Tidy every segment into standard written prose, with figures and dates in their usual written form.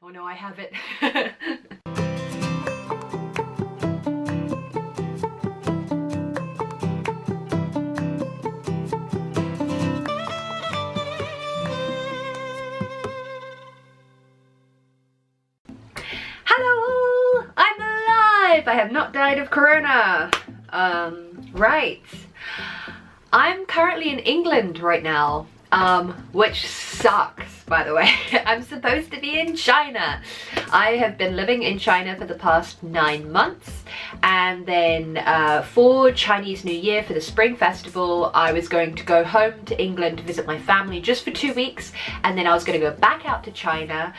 Oh no, I have it. Hello! I'm alive! I have not died of corona. Right. I'm currently in England right now, which sucks, by the way. I'm supposed to be in China. I have been living in China for the past 9 months, and then for Chinese New Year, for the Spring Festival, I was going to go home to England to visit my family just for 2 weeks, and then I was going to go back out to China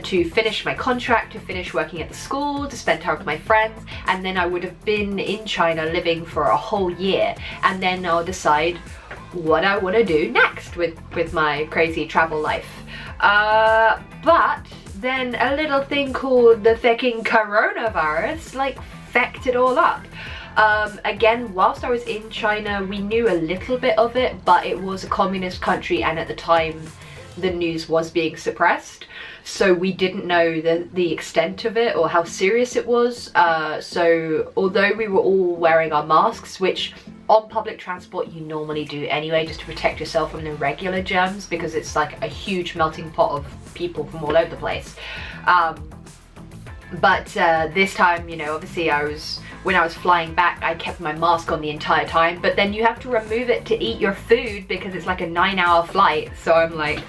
to finish my contract, to finish working at the school, to spend time with my friends, and then I would have been in China living for a whole year, and then I'll decide what I want to do next with my crazy travel life. But then a little thing called the fucking coronavirus like fecked it all up. Again, whilst I was in China, we knew a little bit of it, but it was a communist country, and at the time the news was being suppressed, so we didn't know the extent of it or how serious it was. So although we were all wearing our masks, which on public transport you normally do anyway, just to protect yourself from the regular germs, because it's like a huge melting pot of people from all over the place. But this time, you know, obviously when I was flying back, I kept my mask on the entire time, but then you have to remove it to eat your food because it's like a 9-hour flight. So I'm like,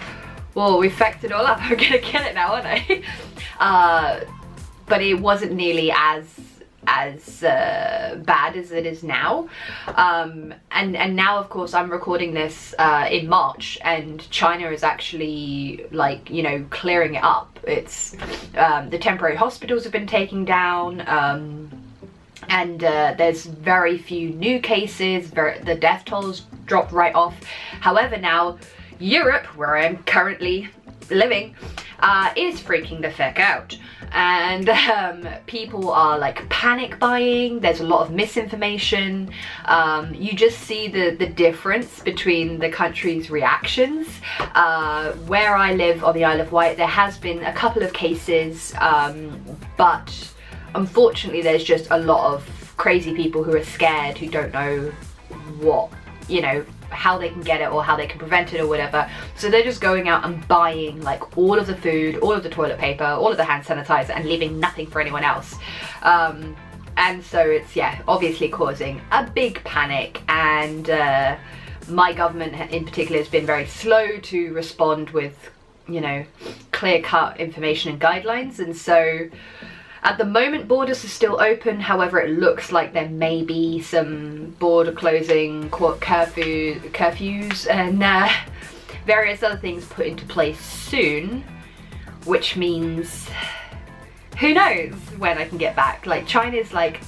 whoa, we fecked it all up. I'm gonna get it now, aren't I? But it wasn't nearly as bad as it is now. And now, of course, I'm recording this in March, and China is actually, like, you know, clearing it up. It's the temporary hospitals have been taken down, and there's very few new cases. The death tolls dropped right off. However, now Europe, where I'm currently living, is freaking the feck out, and people are like panic buying. There's a lot of misinformation. You just see the difference between the countries' reactions. Where I live on the Isle of Wight, there has been a couple of cases, but unfortunately there's just a lot of crazy people who are scared, who don't know what, you know, how they can get it or how they can prevent it or whatever. So they're just going out and buying like all of the food, all of the toilet paper, all of the hand sanitizer, and leaving nothing for anyone else. And so it's, yeah, obviously causing a big panic, and my government in particular has been very slow to respond with, you know, clear-cut information and guidelines. And so at the moment, borders are still open. However, it looks like there may be some border closing, curfews, and various other things put into place soon, which means who knows when I can get back. Like, China's like,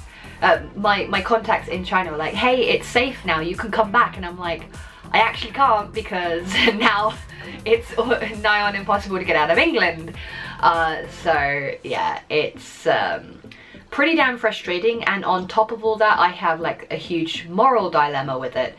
my contacts in China are like, hey, it's safe now, you can come back, and I'm like, I actually can't, because now it's nigh on impossible to get out of England. So yeah, it's pretty damn frustrating, and on top of all that, I have like a huge moral dilemma with it.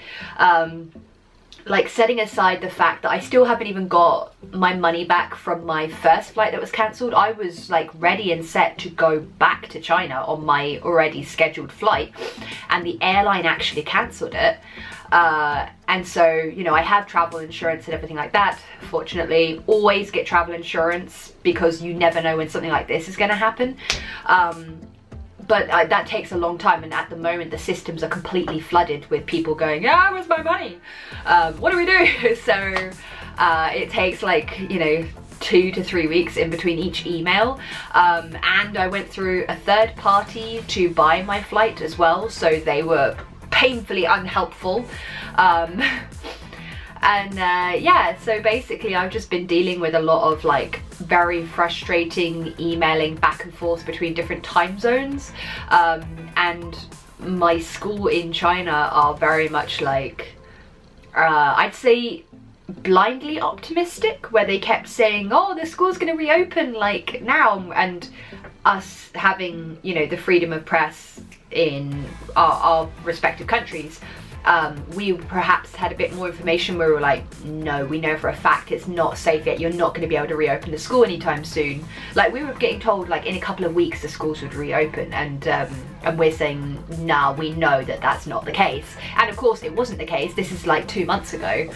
Like, setting aside the fact that I still haven't even got my money back from my first flight that was cancelled. I was like ready and set to go back to China on my already scheduled flight, and the airline actually cancelled it. And so, you know, I have travel insurance and everything like that. Fortunately, always get travel insurance, because you never know when something like this is going to happen. But that takes a long time, and at the moment the systems are completely flooded with people going, ah, where's my money? What do we do? So it takes, like, you know, 2 to 3 weeks in between each email, and I went through a third party to buy my flight as well, so they were painfully unhelpful. Yeah, so basically I've just been dealing with a lot of like very frustrating emailing back and forth between different time zones, and my school in China are very much like, I'd say blindly optimistic, where they kept saying, oh, the school's going to reopen like now, and us having, you know, the freedom of press in our respective countries, we perhaps had a bit more information where we were like, no, we know for a fact it's not safe yet, you're not going to be able to reopen the school anytime soon. Like, we were getting told like in a couple of weeks the schools would reopen, and we're saying, nah, we know that that's not the case. And of course it wasn't the case. This is like 2 months ago.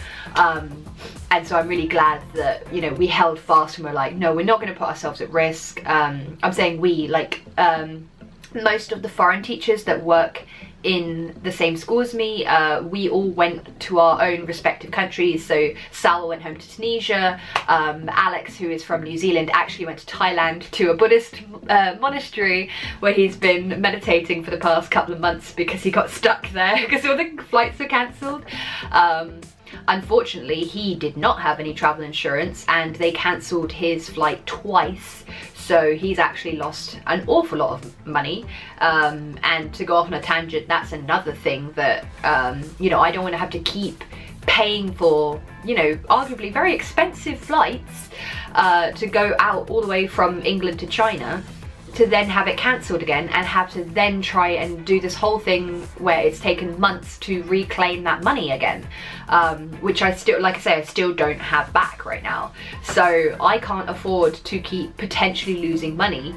And so I'm really glad that, you know, we held fast and we're like, no, we're not going to put ourselves at risk. I'm saying we, like, most of the foreign teachers that work in the same school as me, we all went to our own respective countries. So Sal went home to Tunisia, Alex, who is from New Zealand, actually went to Thailand to a Buddhist monastery where he's been meditating for the past couple of months because he got stuck there because all the flights were cancelled. Unfortunately, he did not have any travel insurance and they cancelled his flight twice. So he's actually lost an awful lot of money. And to go off on a tangent, that's another thing that, you know, I don't want to have to keep paying for, you know, arguably very expensive flights to go out all the way from England to China, to then have it cancelled again and have to then try and do this whole thing where it's taken months to reclaim that money again, which I still, like I say, I still don't have back right now. So I can't afford to keep potentially losing money.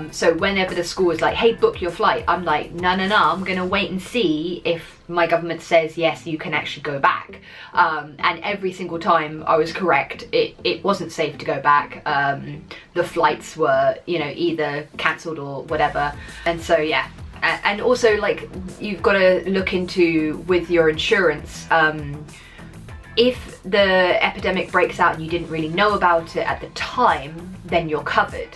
So whenever the school is like, hey, book your flight, I'm like, no, I'm gonna wait and see if my government says yes, you can actually go back. And every single time I was correct. It wasn't safe to go back. The flights were, you know, either cancelled or whatever. And so yeah, and also, like, you've got to look into with your insurance, if the epidemic breaks out and you didn't really know about it at the time, then you're covered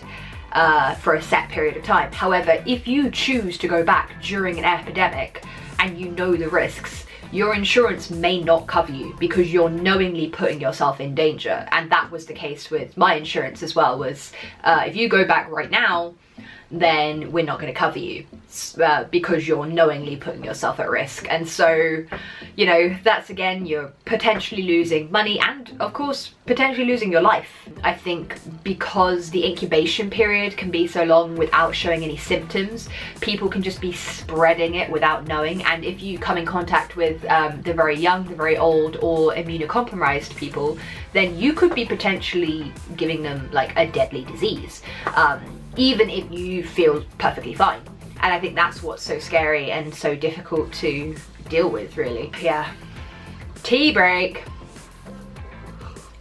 for a set period of time. However, if you choose to go back during an epidemic and you know the risks, your insurance may not cover you because you're knowingly putting yourself in danger. And that was the case with my insurance as well, was if you go back right now, then we're not going to cover you because you're knowingly putting yourself at risk. And so, you know, that's, again, you're potentially losing money and of course potentially losing your life. I think because the incubation period can be so long without showing any symptoms, people can just be spreading it without knowing. And if you come in contact with the very young, the very old, or immunocompromised people, then you could be potentially giving them like a deadly disease, even if you feel perfectly fine. And I think that's what's so scary and so difficult to deal with, really. Yeah. Tea break.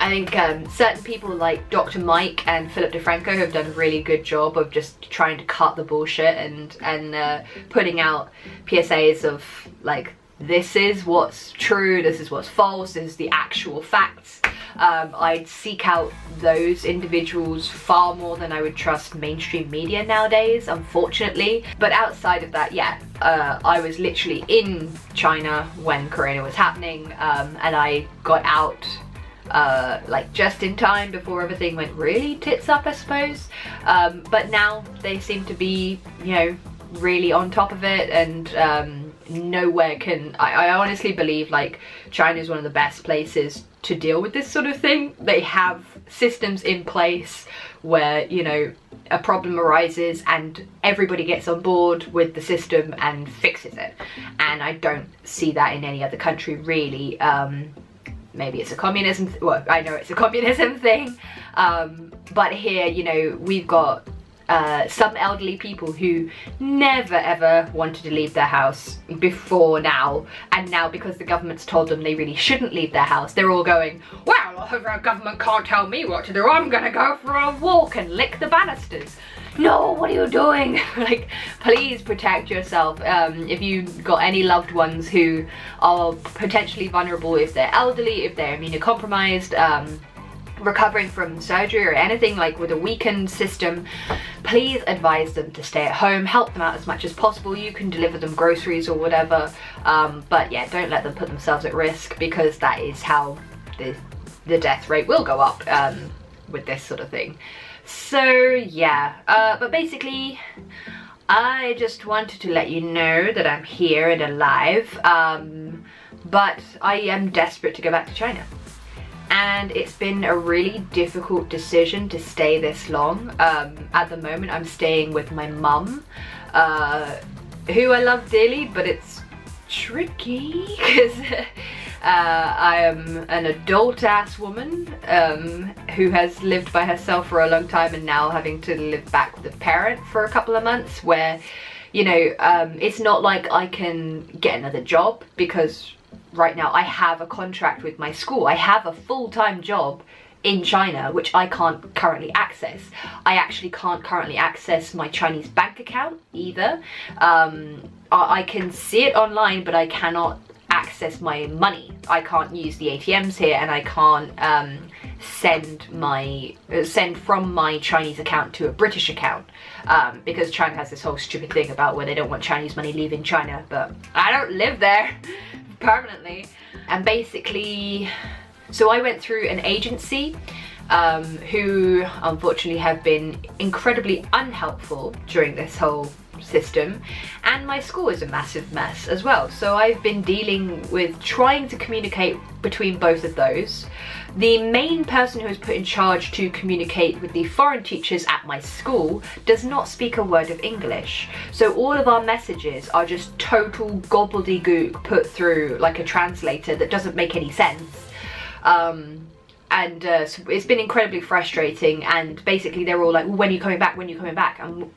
I think certain people like Dr. Mike and Philip DeFranco have done a really good job of just trying to cut the bullshit and putting out PSAs of like, this is what's true, this is what's false, this is the actual facts. I'd seek out those individuals far more than I would trust mainstream media nowadays, unfortunately. But outside of that, yeah, I was literally in China when Corona was happening, and I got out like just in time before everything went really tits up, I suppose. But now they seem to be, you know, really on top of it, and nowhere can, I honestly believe like China is one of the best places to deal with this sort of thing. They have systems in place where, you know, a problem arises and everybody gets on board with the system and fixes it. And I don't see that in any other country, really. Maybe it's a communism, well, I know it's a communism thing, but here, you know, we've got some elderly people who never ever wanted to leave their house before now, and now because the government's told them they really shouldn't leave their house, they're all going, well, our government can't tell me what to do, I'm gonna go for a walk and lick the banisters. No, what are you doing? Like, please protect yourself. If you've got any loved ones who are potentially vulnerable, if they're elderly, if they're immunocompromised, recovering from surgery or anything, like with a weakened system, please advise them to stay at home, help them out as much as possible. You can deliver them groceries or whatever, but yeah, don't let them put themselves at risk, because that is how the death rate will go up with this sort of thing. So yeah, but basically I just wanted to let you know that I'm here and alive, but I am desperate to go back to China. And it's been a really difficult decision to stay this long. At the moment I'm staying with my mum, who I love dearly, but tricky because I am an adult ass woman who has lived by herself for a long time and now having to live back with a parent for a couple of months, where, you know, it's not like I can get another job because right now I have a contract with my school. I have a full-time job in China, which I can't currently access. I actually can't currently access my Chinese bank account either. I can see it online, but I cannot access my money. I can't use the ATMs here, and I can't send from my Chinese account to a British account, because China has this whole stupid thing about where they don't want Chinese money leaving China, but I don't live there permanently. And basically, so I went through an agency who unfortunately have been incredibly unhelpful during this whole system, and my school is a massive mess as well. So I've been dealing with trying to communicate between both of those. The main person who is put in charge to communicate with the foreign teachers at my school does not speak a word of English. So all of our messages are just total gobbledygook put through like a translator that doesn't make any sense. So it's been incredibly frustrating, and basically they're all like, well, when are you coming back? When are you coming back? And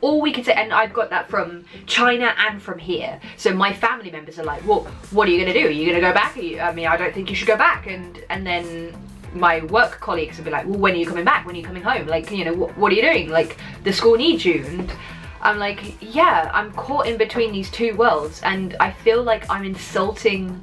all we can say, and I've got that from China and from here. So my family members are like, well, what are you gonna do? Are you gonna go back? I mean, I don't think you should go back. And then my work colleagues will be like, well, when are you coming back? When are you coming home? Like, you know, what are you doing? Like, the school needs you. And I'm like, yeah, I'm caught in between these two worlds, and I feel like I'm insulting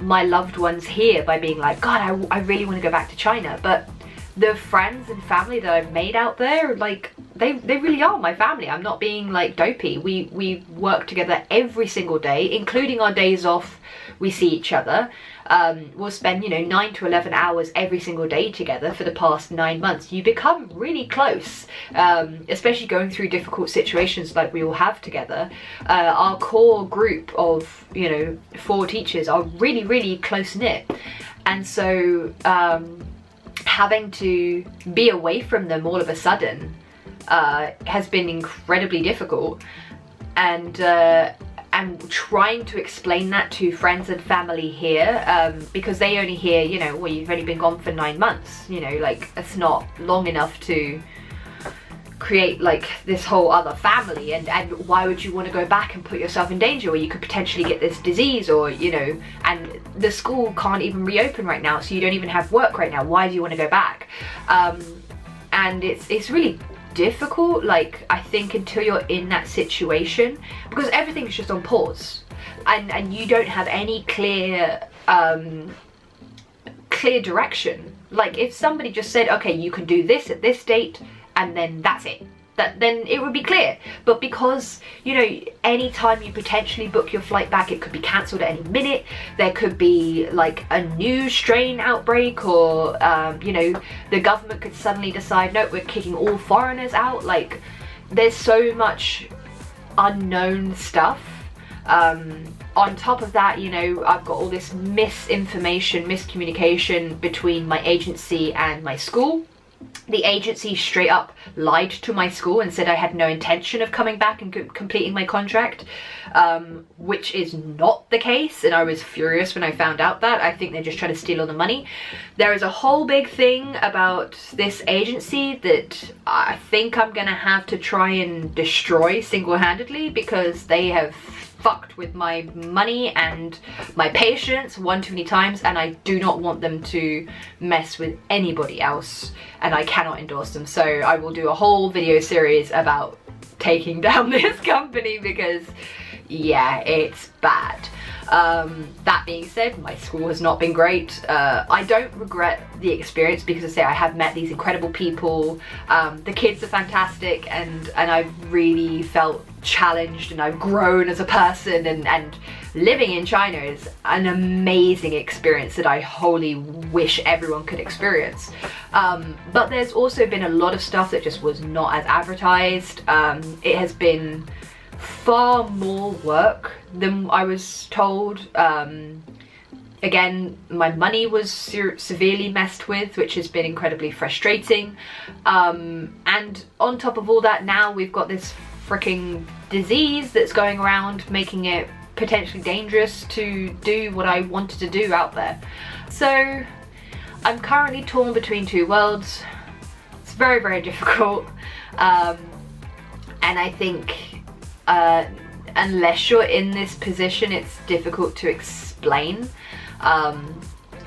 my loved ones here by being like, God, I really want to go back to China. But the friends and family that I've made out there, like, they really are my family. I'm not being like dopey. We work together every single day, including our days off. We see each other. We'll spend, you know, 9 to 11 hours every single day together for the past 9 months. You become really close, especially going through difficult situations like we all have together. Our core group of, you know, 4 teachers are really, really close knit. And so having to be away from them all of a sudden has been incredibly difficult, and trying to explain that to friends and family here, because they only hear, you know, well, you've only been gone for 9 months, you know, like, it's not long enough to create like this whole other family, and why would you want to go back and put yourself in danger where you could potentially get this disease, or, you know, and the school can't even reopen right now, so you don't even have work right now. Why do you want to go back? And it's really difficult, like, I think, until you're in that situation, because everything's just on pause, and you don't have any clear direction. Like, if somebody just said, okay, you can do this at this date, and then that's it, then it would be clear. But because, you know, anytime you potentially book your flight back, it could be cancelled at any minute. There could be like a new strain outbreak, or you know, the government could suddenly decide, no, we're kicking all foreigners out. Like, there's so much unknown stuff. On top of that, you know, I've got all this misinformation, miscommunication between my agency and my school. The agency straight up lied to my school and said I had no intention of coming back and completing my contract, which is not the case, and I was furious when I found out that. I think they're just trying to steal all the money. There is a whole big thing about this agency that I think I'm gonna have to try and destroy single-handedly, because they have fucked with my money and my patience one too many times, and I do not want them to mess with anybody else, and I cannot endorse them. So I will do a whole video series about taking down this company, because yeah, it's bad. That being said, my school has not been great. I don't regret the experience, because I say I have met these incredible people. The kids are fantastic, and I've really felt challenged, and I've grown as a person, and living in China is an amazing experience that I wholly wish everyone could experience. But there's also been a lot of stuff that just was not as advertised. It has been far more work than I was told. Again, my money was severely messed with, which has been incredibly frustrating. And on top of all that, now we've got this freaking disease that's going around, making it potentially dangerous to do what I wanted to do out there. So I'm currently torn between two worlds. It's very, very difficult. And I think unless you're in this position, it's difficult to explain.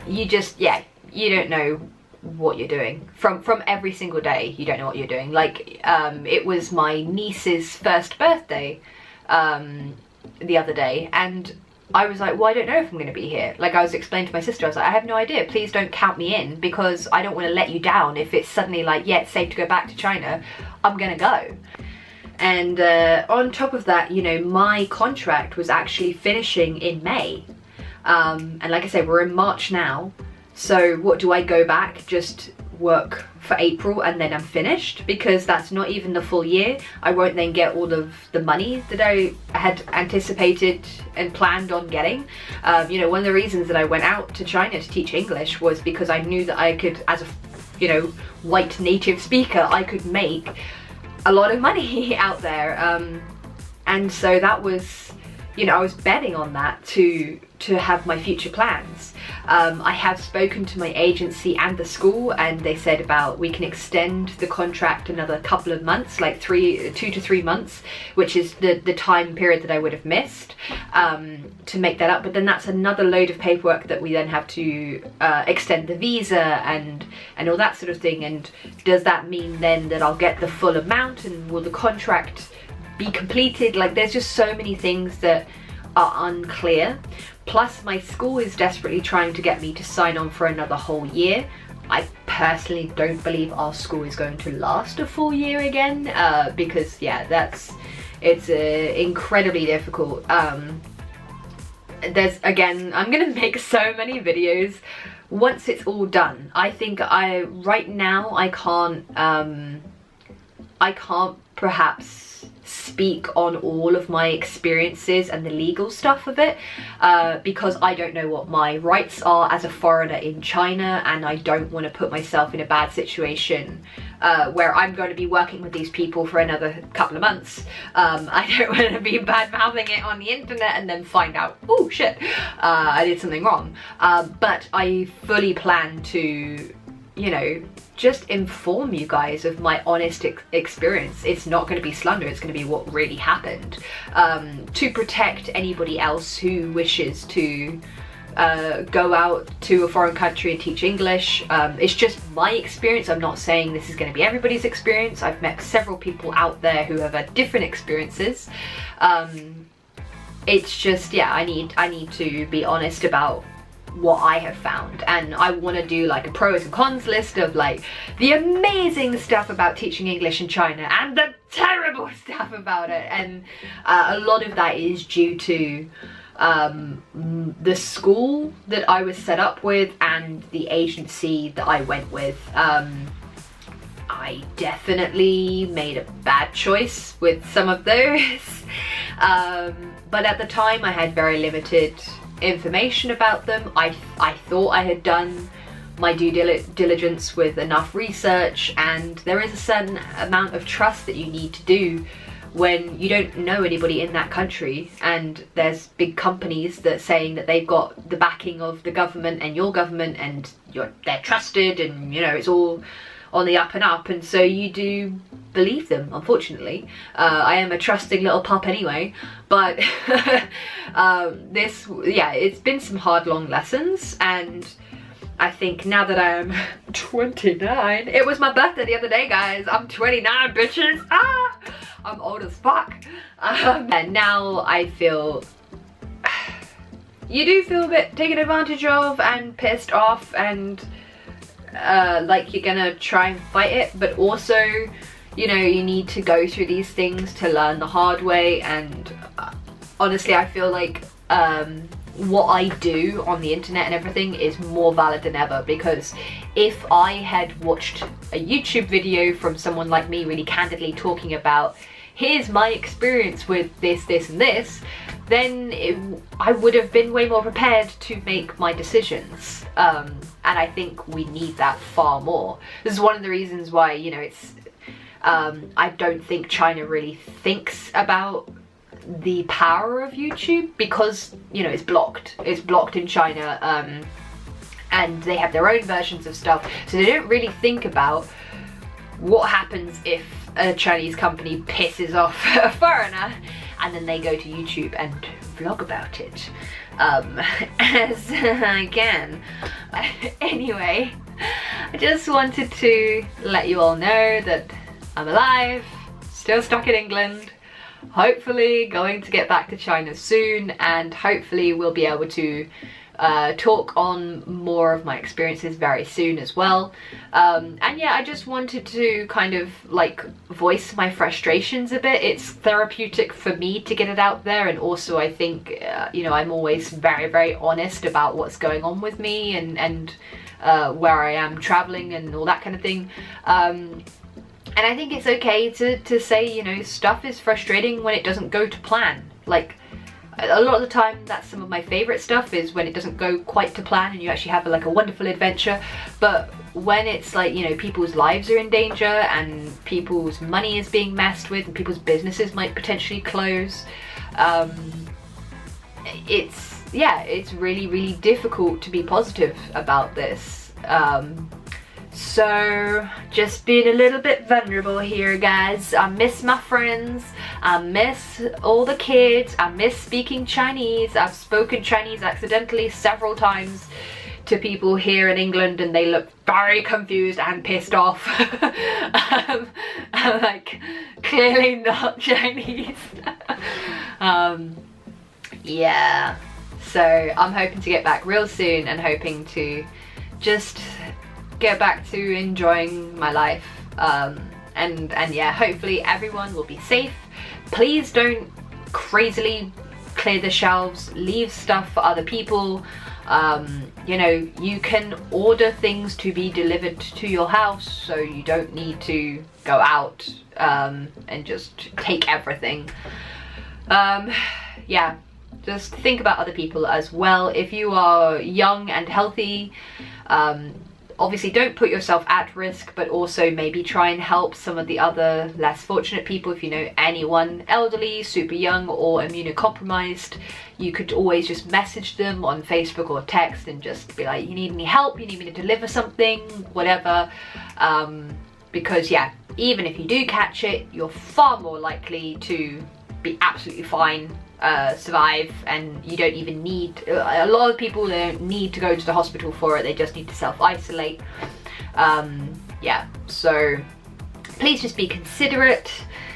You just, yeah, you don't know what you're doing. From every single day, you don't know what you're doing. Like, it was my niece's first birthday the other day, and I was like, well, I don't know if I'm going to be here. Like, I was explaining to my sister, I was like, I have no idea. Please don't count me in, because I don't want to let you down. If it's suddenly like, yeah, it's safe to go back to China, I'm going to go. And on top of that, you know, my contract was actually finishing in May. And like I said, we're in March now. So what, do I go back, just work for April and then I'm finished? Because that's not even the full year. I won't then get all of the money that I had anticipated and planned on getting. You know, one of the reasons that I went out to China to teach English was because I knew that I could, as a, you know, white native speaker, I could make a lot of money out there. And so that was, you know, I was betting on that to have my future plans. I have spoken to my agency and the school, and they said about we can extend the contract another couple of months, like 2 to 3 months, which is the time period that I would have missed, to make that up. But then that's another load of paperwork that we then have to extend the visa and all that sort of thing. And does that mean then that I'll get the full amount, and will the contract be completed? Like, there's just so many things that are unclear. Plus, my school is desperately trying to get me to sign on for another whole year. I personally don't believe our school is going to last a full year again, because yeah, it's incredibly difficult. There's, again, I'm gonna make so many videos once it's all done. I think right now I can't perhaps speak on all of my experiences and the legal stuff of it, because I don't know what my rights are as a foreigner in China, and I don't want to put myself in a bad situation where I'm going to be working with these people for another couple of months. I don't want to be bad mouthing it on the internet and then find out, oh shit, I did something wrong. But I fully plan to, you know, just inform you guys of my honest experience. It's not going to be slander, it's going to be what really happened, to protect anybody else who wishes to go out to a foreign country and teach English. It's just my experience. I'm not saying this is going to be everybody's experience. I've met several people out there who have had different experiences. It's just, yeah, I need to be honest about what I have found, and I want to do like a pros and cons list of like the amazing stuff about teaching English in China and the terrible stuff about it. And a lot of that is due to the school that I was set up with and the agency that I went with. I definitely made a bad choice with some of those, but at the time I had very limited information about them. I thought I had done my due diligence with enough research, and there is a certain amount of trust that you need to do when you don't know anybody in that country, and there's big companies that saying that they've got the backing of the government and your government, and they're trusted, and you know, it's all on the up and up, and so you do believe them, unfortunately. I am a trusting little pup anyway, but it's been some hard, long lessons, and I think now that I am 29, it was my birthday the other day, guys. I'm 29, bitches. Ah, I'm old as fuck. And now I feel, you do feel a bit taken advantage of and pissed off, and like you're gonna try and fight it, but also, you know, you need to go through these things to learn the hard way. And honestly, I feel like what I do on the internet and everything is more valid than ever, because if I had watched a YouTube video from someone like me really candidly talking about, here's my experience with this, this and this, then I would have been way more prepared to make my decisions. And I think we need that far more. This is one of the reasons why, you know, it's I don't think China really thinks about the power of YouTube, because, you know, it's blocked in China, and they have their own versions of stuff, so they don't really think about what happens if a Chinese company pisses off a foreigner and then they go to YouTube and vlog about it, as I can. Anyway, I just wanted to let you all know that I'm alive, still stuck in England, hopefully going to get back to China soon, and hopefully we'll be able to talk on more of my experiences very soon as well. And yeah, I just wanted to kind of like voice my frustrations a bit. It's therapeutic for me to get it out there, and also I think you know, I'm always very, very honest about what's going on with me and where I am traveling and all that kind of thing. And I think it's okay to say, you know, stuff is frustrating when it doesn't go to plan. Like, a lot of the time, that's some of my favorite stuff, is when it doesn't go quite to plan and you actually have like a wonderful adventure. But when it's like, you know, people's lives are in danger and people's money is being messed with and people's businesses might potentially close, it's really, really difficult to be positive about this. So just being a little bit vulnerable here, guys. I miss my friends, I miss all the kids, I miss speaking Chinese. I've spoken Chinese accidentally several times to people here in England and they look very confused and pissed off. I'm like, clearly not Chinese. Yeah, so I'm hoping to get back real soon and hoping to just get back to enjoying my life, and yeah, hopefully everyone will be safe. Please don't crazily clear the shelves, leave stuff for other people. You know, you can order things to be delivered to your house, so you don't need to go out and just take everything. Yeah, just think about other people as well. If you are young and healthy, obviously don't put yourself at risk, but also maybe try and help some of the other less fortunate people. If you know anyone elderly, super young or immunocompromised, you could always just message them on Facebook or text and just be like, you need any help, you need me to deliver something, whatever. Because yeah, even if you do catch it, you're far more likely to be absolutely fine, survive, and you don't even need, a lot of people don't need to go to the hospital for it, they just need to self-isolate. Yeah, so please just be considerate.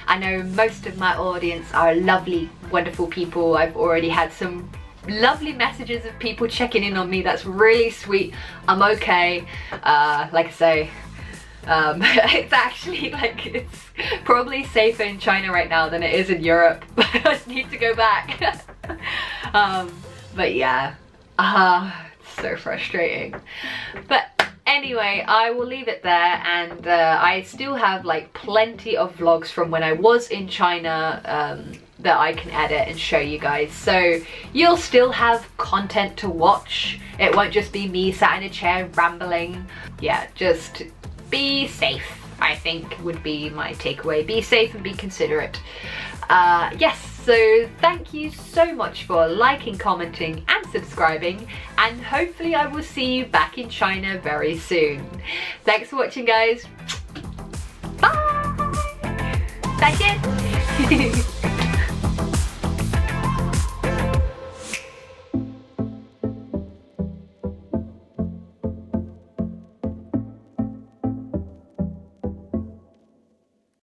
I know most of my audience are lovely, wonderful people. I've already had some lovely messages of people checking in on me. That's really sweet. I'm okay. Like I say, it's actually like, it's probably safer in China right now than it is in Europe. I just need to go back. But yeah, it's so frustrating. But anyway, I will leave it there, and I still have like plenty of vlogs from when I was in China that I can edit and show you guys, so you'll still have content to watch. It won't just be me sat in a chair rambling. Yeah, just be safe, I think would be my takeaway. Be safe and be considerate. Yes, so thank you so much for liking, commenting and subscribing, and hopefully I will see you back in China very soon. Thanks for watching, guys. Bye! 再见